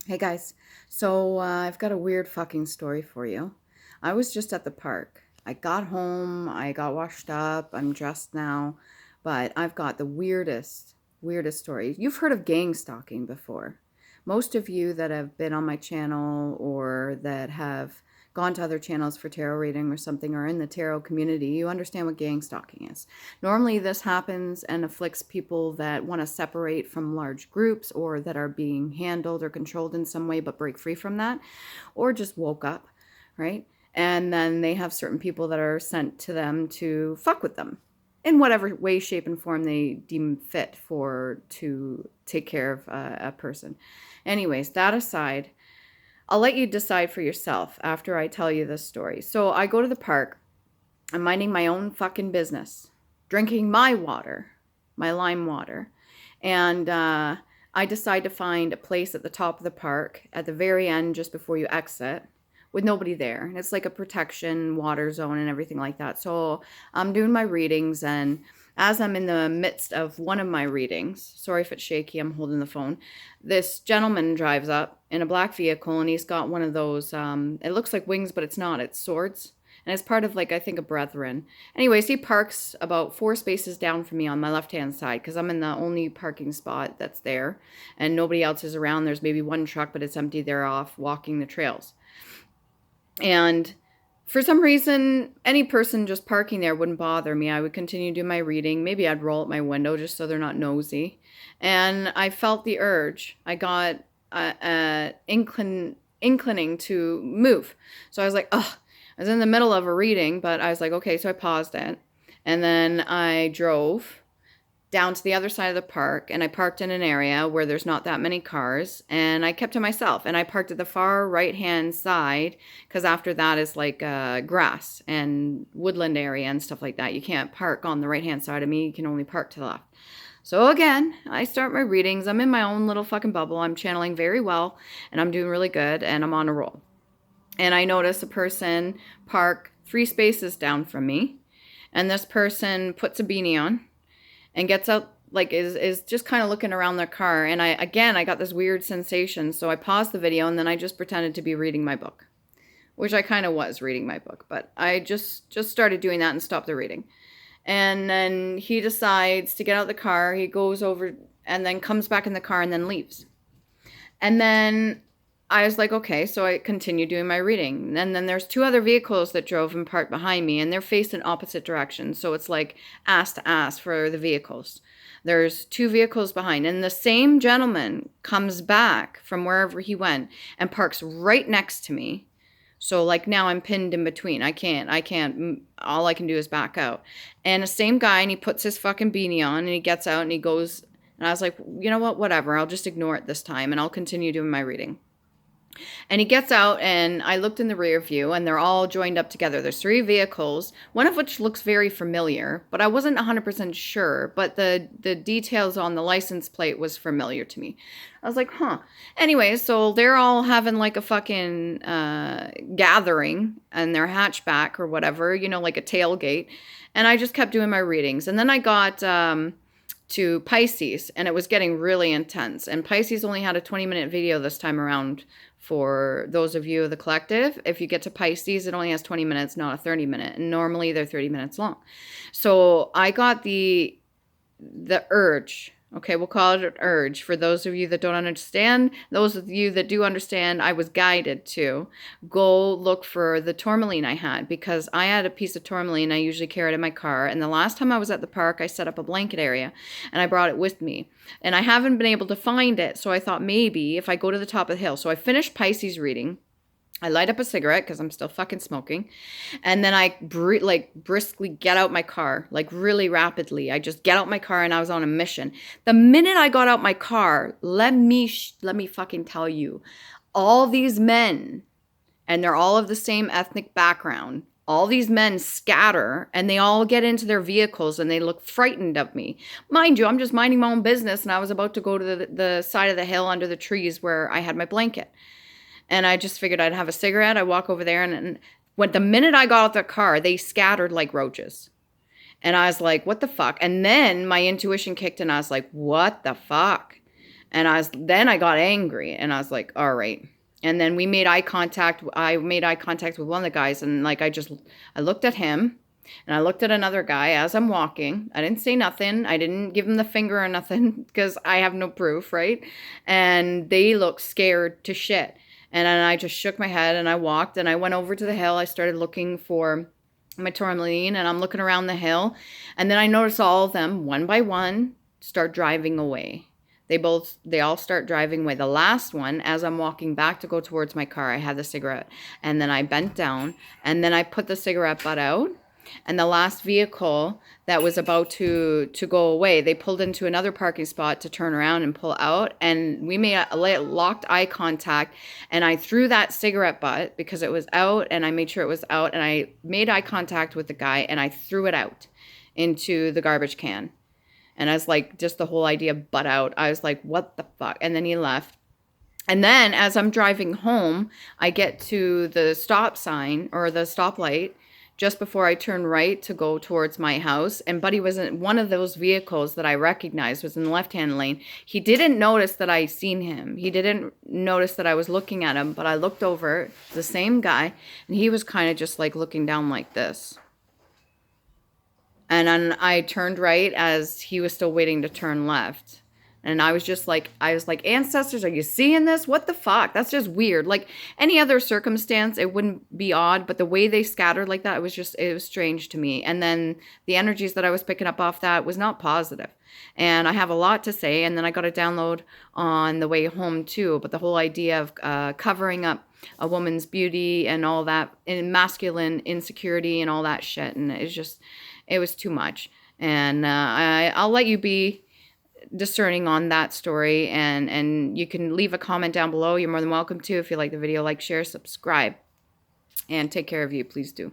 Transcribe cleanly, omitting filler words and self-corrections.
Hey guys, so I've got a weird fucking story for you. I was just at the park. I got home, I got washed up, I'm dressed now, but I've got the weirdest story. You've heard of gang stalking before. Most of you that have been on my channel or that have gone to other channels for tarot reading or something or in the tarot community, you understand what gang stalking is. Normally, this happens and afflicts people that want to separate from large groups or that are being handled or controlled in some way but break free from that, or just woke up, right? And then they have certain people that are sent to them to fuck with them in whatever way, shape, and form they deem fit for to take care of a person. Anyways, that aside, I'll let you decide for yourself after I tell you this story. So I go to the park. I'm minding my own fucking business, drinking my water, my lime water. And I decide to find a place at the top of the park at the very end, just before you exit, with nobody there. And it's like a protection water zone and everything like that. So I'm doing my readings, and as I'm in the midst of one of my readings, sorry if it's shaky, I'm holding the phone, this gentleman drives up in a black vehicle, and he's got one of those, it looks like wings, but it's not, it's swords. And it's part of, like, I think a brethren. Anyways, he parks about 4 spaces down from me on my left-hand side because I'm in the only parking spot that's there. And nobody else is around. There's maybe one truck, but it's empty. They're off walking the trails. And for some reason, any person just parking there wouldn't bother me. I would continue to do my reading. Maybe I'd roll up my window just so they're not nosy. And I felt the urge. I got inclining to move. So I was like, ugh. I was in the middle of a reading, but I was like, okay, so I paused it. And then I drove down to the other side of the park, and I parked in an area where there's not that many cars, and I kept to myself, and I parked at the far right-hand side because after that is like grass and woodland area and stuff like that. You can't park on the right-hand side of me. You can only park to the left. So again, I start my readings. I'm in my own little fucking bubble. I'm channeling very well, and I'm doing really good, and I'm on a roll. And I notice a person park 3 spaces down from me, and this person puts a beanie on and gets out, like is just kind of looking around their car. And I got this weird sensation, so I paused the video and then I just pretended to be reading my book, which I kind of was reading my book, but I just started doing that and stopped the reading. And then he decides to get out the car. He goes over and then comes back in the car and then leaves. And then I was like, okay, so I continued doing my reading. And then there's 2 other vehicles that drove and parked behind me, and they're facing opposite directions. So it's like ass to ass for the vehicles. There's 2 vehicles behind, and the same gentleman comes back from wherever he went and parks right next to me. So like now I'm pinned in between. I can't, all I can do is back out. And the same guy, and he puts his fucking beanie on and he gets out and he goes, and I was like, you know what, whatever, I'll just ignore it this time and I'll continue doing my reading. And he gets out, and I looked in the rear view, and they're all joined up together. There's 3 vehicles, one of which looks very familiar, but I wasn't 100% sure. But the details on the license plate was familiar to me. I was like, huh. Anyway, so they're all having like a fucking gathering in their hatchback or whatever, you know, like a tailgate. And I just kept doing my readings. And then I got to Pisces, and it was getting really intense. And Pisces only had a 20-minute video this time around. For those of you of the collective, if you get to Pisces, it only has 20 minutes, not a 30-minute. And normally they're 30 minutes long. So I got the urge. Okay, we'll call it an urge. For those of you that don't understand, those of you that do understand, I was guided to go look for the tourmaline I had, because I had a piece of tourmaline I usually carry in my car. And the last time I was at the park, I set up a blanket area and I brought it with me. And I haven't been able to find it, so I thought maybe if I go to the top of the hill. So I finished Pisces reading. I light up a cigarette because I'm still fucking smoking. And then I briskly get out my car, like really rapidly. I just get out my car, and I was on a mission. The minute I got out my car, let me fucking tell you, all these men, and they're all of the same ethnic background, all these men scatter, and they all get into their vehicles, and they look frightened of me. Mind you, I'm just minding my own business, and I was about to go to the side of the hill under the trees where I had my blanket. And I just figured I'd have a cigarette. I walk over there, and when the minute I got out the car, they scattered like roaches. And I was like, what the fuck? And then my intuition kicked in. I was like, what the fuck? And then I got angry, and I was like, all right. And then we made eye contact. I made eye contact with one of the guys, and like I looked at him, and I looked at another guy as I'm walking. I didn't say nothing. I didn't give him the finger or nothing because I have no proof, right? And they looked scared to shit. And then I just shook my head and I walked and I went over to the hill. I started looking for my tourmaline, and I'm looking around the hill, and then I noticed all of them one by one start driving away. They all start driving away. The last one, as I'm walking back to go towards my car, I had the cigarette, and then I bent down, and then I put the cigarette butt out, and the last vehicle that was about to go away, they pulled into another parking spot to turn around and pull out, and we made a locked eye contact, and I threw that cigarette butt because it was out, and I made sure it was out, and I made eye contact with the guy, and I threw it out into the garbage can. And I was like, just the whole idea of butt out, I was like, what the fuck? And then he left. And then as I'm driving home, I get to the stop sign or the stoplight just before I turn right to go towards my house. And Buddy was in one of those vehicles that I recognized, was in the left-hand lane. He didn't notice that I seen him. He didn't notice that I was looking at him, but I looked over, the same guy, and he was kind of just like looking down like this. And then I turned right as he was still waiting to turn left. And I was like, ancestors, are you seeing this? What the fuck? That's just weird. Like any other circumstance, it wouldn't be odd, but the way they scattered like that, it was strange to me. And then the energies that I was picking up off that was not positive. And I have a lot to say, and then I got a download on the way home too. But the whole idea of covering up a woman's beauty and all that, and masculine insecurity and all that shit, and it was too much. And I'll let you be discerning on that story, and you can leave a comment down below. You're more than welcome to. If you like the video, like, share, subscribe, and take care of you. Please do.